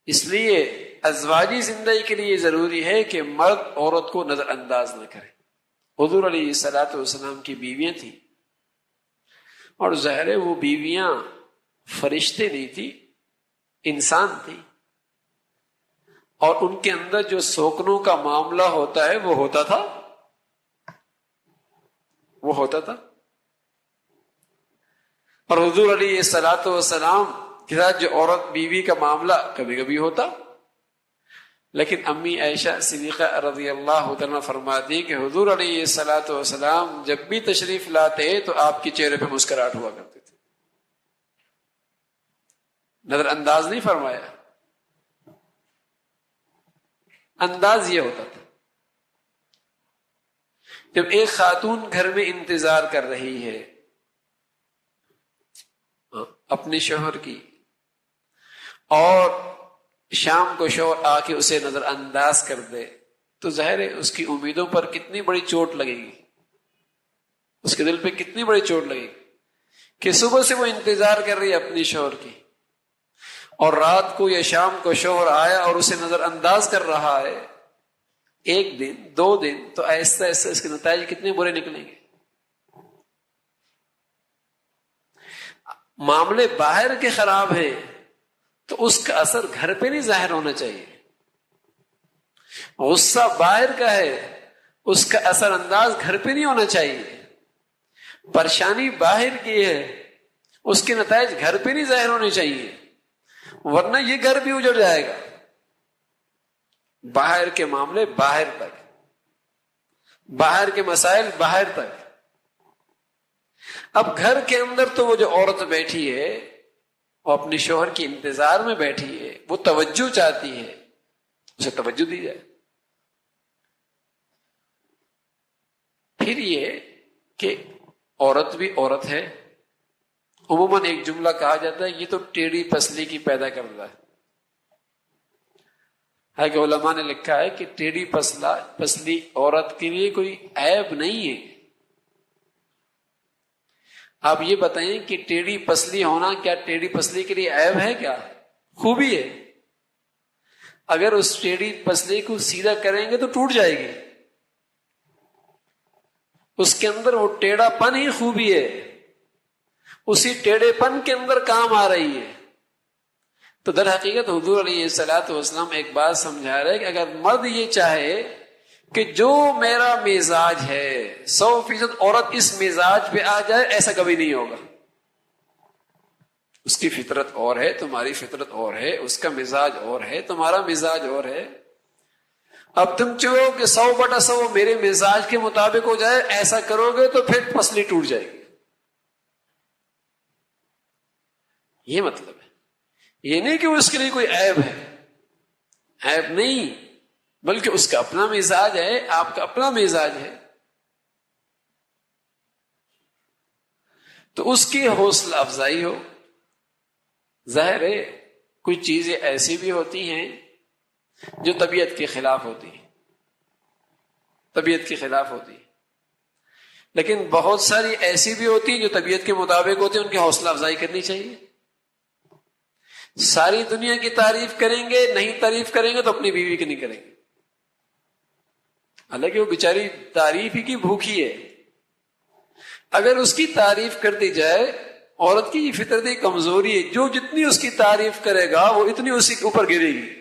اس لیے ازواجی زندگی کے لیے ضروری ہے کہ مرد عورت کو نظر انداز نہ کرے. حضور علیہ الصلوۃ والسلام کی بیویاں تھیں، اور ظاہر ہے وہ بیویاں فرشتے نہیں تھی، انسان تھی، اور ان کے اندر جو سوکنوں کا معاملہ ہوتا ہے وہ ہوتا تھا. اور حضور علیہ الصلوۃ والسلام کے ساتھ جو عورت بیوی کا معاملہ کبھی کبھی ہوتا، لیکن امی عائشہ صدیقہ رضی اللہ عنہا فرماتی کہ حضور علیہ الصلوۃ والسلام جب بھی تشریف لاتے تو آپ کے چہرے پہ مسکراہٹ ہوا کرتے تھے. نظر انداز نہیں فرمایا، انداز یہ ہوتا تھا. جب ایک خاتون گھر میں انتظار کر رہی ہے اپنے شوہر کی، اور شام کو شوہر آ کے اسے نظر انداز کر دے، تو ظاہر ہے اس کی امیدوں پر کتنی بڑی چوٹ لگے گی، اس کے دل پہ کتنی بڑی چوٹ لگے گی کہ صبح سے وہ انتظار کر رہی ہے اپنی شوہر کی، اور رات کو یا شام کو شوہر آیا اور اسے نظر انداز کر رہا ہے. ایک دن، 2 دن، تو آہستہ آہستہ اس کے نتائج کتنے برے نکلیں گے. معاملے باہر کے خراب ہیں تو اس کا اثر گھر پہ نہیں ظاہر ہونا چاہیے. غصہ باہر کا ہے، اس کا اثر انداز گھر پہ نہیں ہونا چاہیے. پریشانی باہر کی ہے، اس کے نتائج گھر پہ نہیں ظاہر ہونے چاہیے، ورنہ یہ گھر بھی اجڑ جائے گا. باہر کے معاملے باہر تک، باہر کے مسائل باہر تک. اب گھر کے اندر تو وہ جو عورت بیٹھی ہے، وہ اپنے شوہر کے انتظار میں بیٹھی ہے، وہ توجہ چاہتی ہے، اسے توجہ دی جائے. پھر یہ کہ عورت بھی عورت ہے. عموماً ایک جملہ کہا جاتا ہے یہ تو ٹیڑھی پسلی کی پیدا کر رہا ہے. کہ علماء نے لکھا ہے کہ ٹیڑھی پسلی عورت کے لیے کوئی عیب نہیں ہے. آپ یہ بتائیں کہ ٹیڑھی پسلی ہونا کیا ٹیڑھی پسلی کے لیے عیب ہے؟ کیا خوبی ہے؟ اگر اس ٹیڑھی پسلی کو سیدھا کریں گے تو ٹوٹ جائے گی. اس کے اندر وہ ٹیڑھا پن ہی خوبی ہے، اسی ٹیڑھے پن کے اندر کام آ رہی ہے. تو در حقیقت حضور علیہ الصلوۃ والسلام ایک بات سمجھا رہے کہ اگر مرد یہ چاہے کہ جو میرا مزاج ہے 100% عورت اس مزاج پہ آ جائے، ایسا کبھی نہیں ہوگا. اس کی فطرت اور ہے، تمہاری فطرت اور ہے، اس کا مزاج اور ہے، تمہارا مزاج اور ہے. اب تم چاہو کہ 100/100 میرے مزاج کے مطابق ہو جائے، ایسا کرو گے تو پھر پسلی ٹوٹ جائے گی. یہ مطلب ہے. یہ نہیں کہ اس کے لیے کوئی عیب ہے، عیب نہیں، بلکہ اس کا اپنا مزاج ہے، آپ کا اپنا مزاج ہے. تو اس کی حوصلہ افزائی ہو. ظاہر ہے کوئی چیزیں ایسی بھی ہوتی ہیں جو طبیعت کے خلاف ہوتی ہیں، طبیعت کے خلاف ہوتی ہیں، لیکن بہت ساری ایسی بھی ہوتی ہیں جو طبیعت کے مطابق ہوتی ہیں، ان کی حوصلہ افزائی کرنی چاہیے. ساری دنیا کی تعریف کریں گے، نہیں تعریف کریں گے تو اپنی بیوی کی نہیں کریں گے، حالانکہ وہ بیچاری تعریف ہی کی بھوکی ہے. اگر اس کی تعریف کر دی جائے، عورت کی فطرتی کمزوری ہے، جو جتنی اس کی تعریف کرے گا وہ اتنی اسی کے اوپر گرے گی.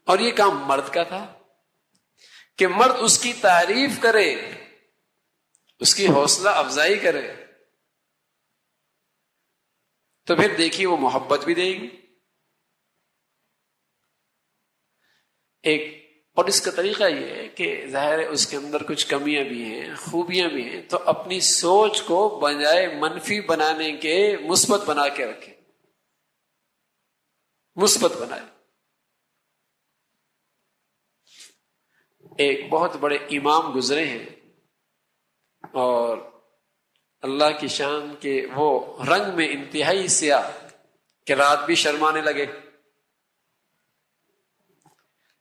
اور یہ کام مرد کا تھا کہ مرد اس کی تعریف کرے، اس کی حوصلہ افزائی کرے، تو پھر دیکھیے وہ محبت بھی دے گی. اور اس کا طریقہ یہ ہے کہ ظاہر ہے اس کے اندر کچھ کمیاں بھی ہیں، خوبیاں بھی ہیں، تو اپنی سوچ کو بجائے منفی بنانے کے مثبت بنا کے رکھے، مثبت بنائے. ایک بہت بڑے امام گزرے ہیں، اور اللہ کی شان کے وہ رنگ میں انتہائی سیاہ کہ رات بھی شرمانے لگے،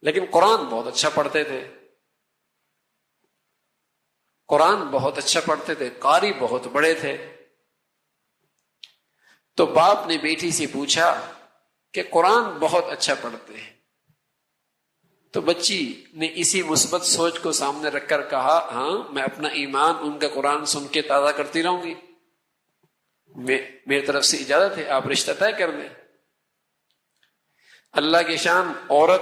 لیکن قرآن بہت اچھا پڑھتے تھے، قرآن بہت اچھا پڑھتے تھے، قاری بہت بڑے تھے. تو باپ نے بیٹی سے پوچھا کہ قرآن بہت اچھا پڑھتے ہیں. تو بچی نے اسی مثبت سوچ کو سامنے رکھ کر کہا ہاں میں اپنا ایمان ان کا قرآن سن کے تازہ کرتی رہوں گی. میری طرف سے اجازت ہے، آپ رشتہ طے کر لیں. اللہ کی شان، عورت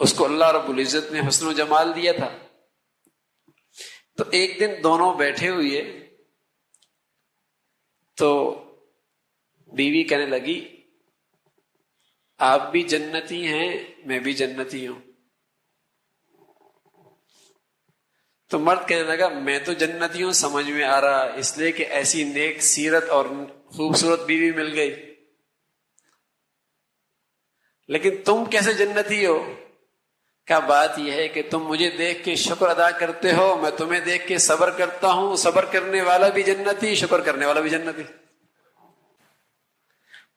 اس کو اللہ رب العزت نے حسن و جمال دیا تھا. تو ایک دن دونوں بیٹھے ہوئے تو بیوی کہنے لگی آپ بھی جنتی ہیں میں بھی جنتی ہوں. تو مرد کہنے لگا میں تو جنتی ہوں سمجھ میں آ رہا، اس لیے کہ ایسی نیک سیرت اور خوبصورت بیوی مل گئی، لیکن تم کیسے جنتی ہو؟ کیا بات یہ ہے کہ تم مجھے دیکھ کے شکر ادا کرتے ہو، میں تمہیں دیکھ کے صبر کرتا ہوں. صبر کرنے والا بھی جنتی، شکر کرنے والا بھی جنتی.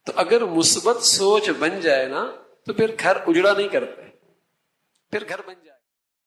تو اگر مثبت سوچ بن جائے نا تو پھر گھر اجڑا نہیں کرتے، پھر گھر بن جائے.